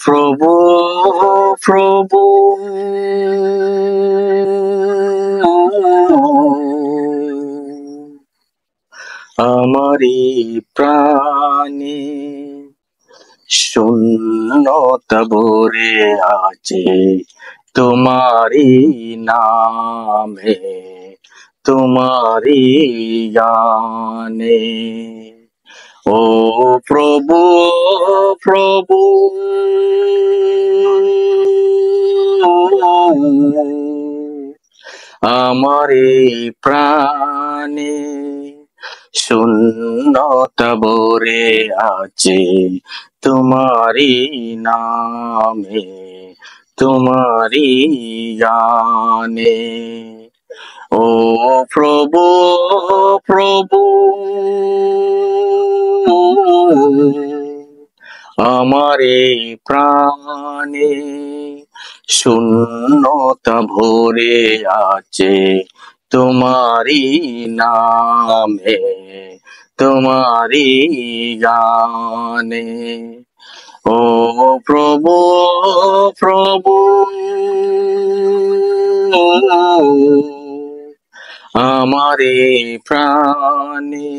প্রভু প্রভু আমারি প্রাণে শূন্যতা ভরে আছে তোমারি নামে, তোমারি গানে। ও প্রভু প্রভু আমার এই প্রাণে শূন্যতা ভরে আছে তোমারি নামে, তোমারি গানে। ও প্রভু প্রভু আমার এই প্রাণে শূন্যতা ভরে আছে তোমারি নামে, তোমারি গানে। ও প্রভু প্রভু আমার এই প্রাণে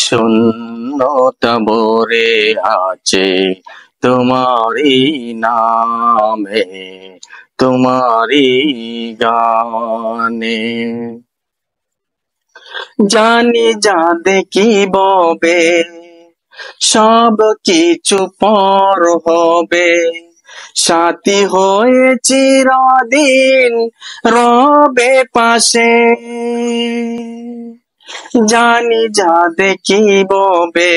শূন্যতা ভরে আছে তোমারি নামে, তোমারি গানে। জানি যা দেখিবে সব কিছু পর হবে, সাথী হয়ে চিরদিন রবে পাশে। জানি যা দেখিবে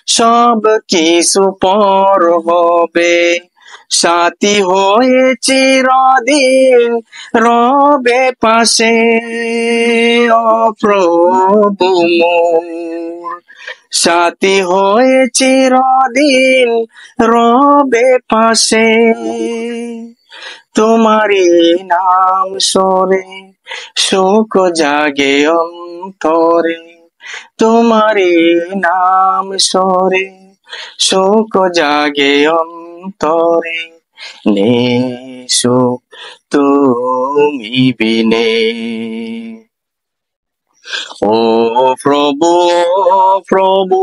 সব কিছু পর হবে, সাথী হয়ে চিরদিন রবে পাশে। ও প্রভু মোর সাথী হয়ে চিরদিন রবে পাশে। তোমারি নাম সরে সুখ জাগে অন্তরে, তোমারি নাম সরে সুখ জাগে অন্তরে। নেই সুখ তুমি বিনে। ও প্রভু প্রভু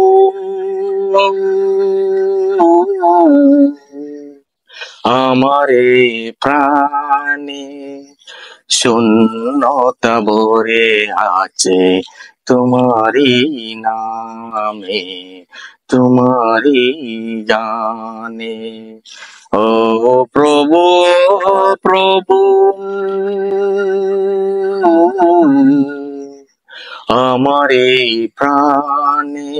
আমার এই প্রাণে শূন্যতা ভরে আছে তোমারি নামে, তোমারি গানে। ও প্রভু প্রভু আমার এই প্রাণে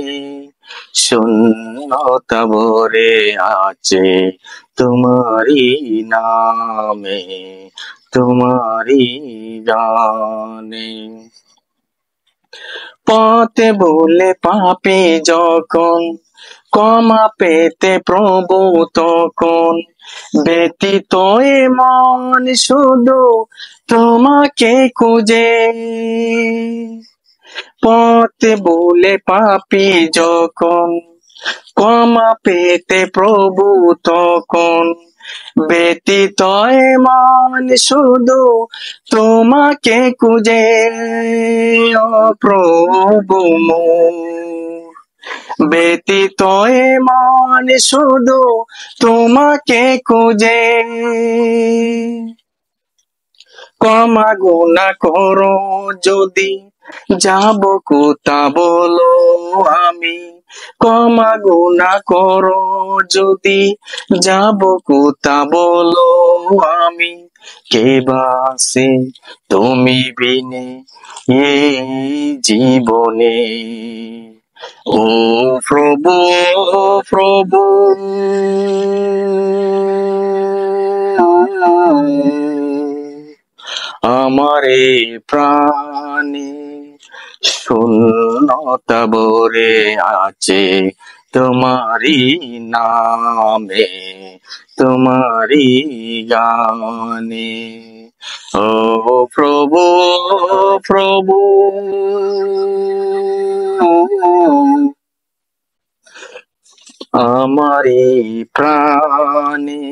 শূন্যতা ভরে আছে তোমারি নামে, তোমারি গানে। পথে বলে পাপী যখন ক্ষমা পেতে প্রভু তখন, ব্যতীত এ মন শুধু তোমাকে খুঁজে। পথে বলে পাপী যখন ক্ষমা পেতে প্রভু তখন, ব্যতীত এ মন শুধু তোমাকে খুঁজে। ও প্রভু মোর ব্যতীত এ মন শুধু তোমাকে খুঁজে। ক্ষমা গুনাহ করো যদি যাব কোথা বলো আমি, ক্ষমা গুনাহ করো যদি যাব কোথা বলো আমি। কে বাসে তুমি বিনে এই জীবনে। ও প্রভু প্রভু আমার এই প্রাণে শূন্যতা ভরে আছে তোমারি নামে, তোমারি গানে। ও প্রভু প্রভু আমারে প্রাণে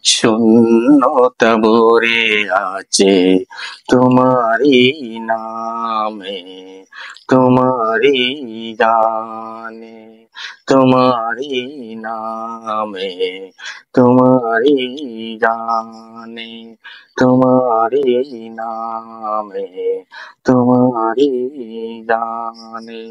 শূন্যতা ভরে আছে তোমারি নামে, তোমারি গানে, তোমারি নামে, তোমারি গানে, তোমারি নামে, তোমারি গানে।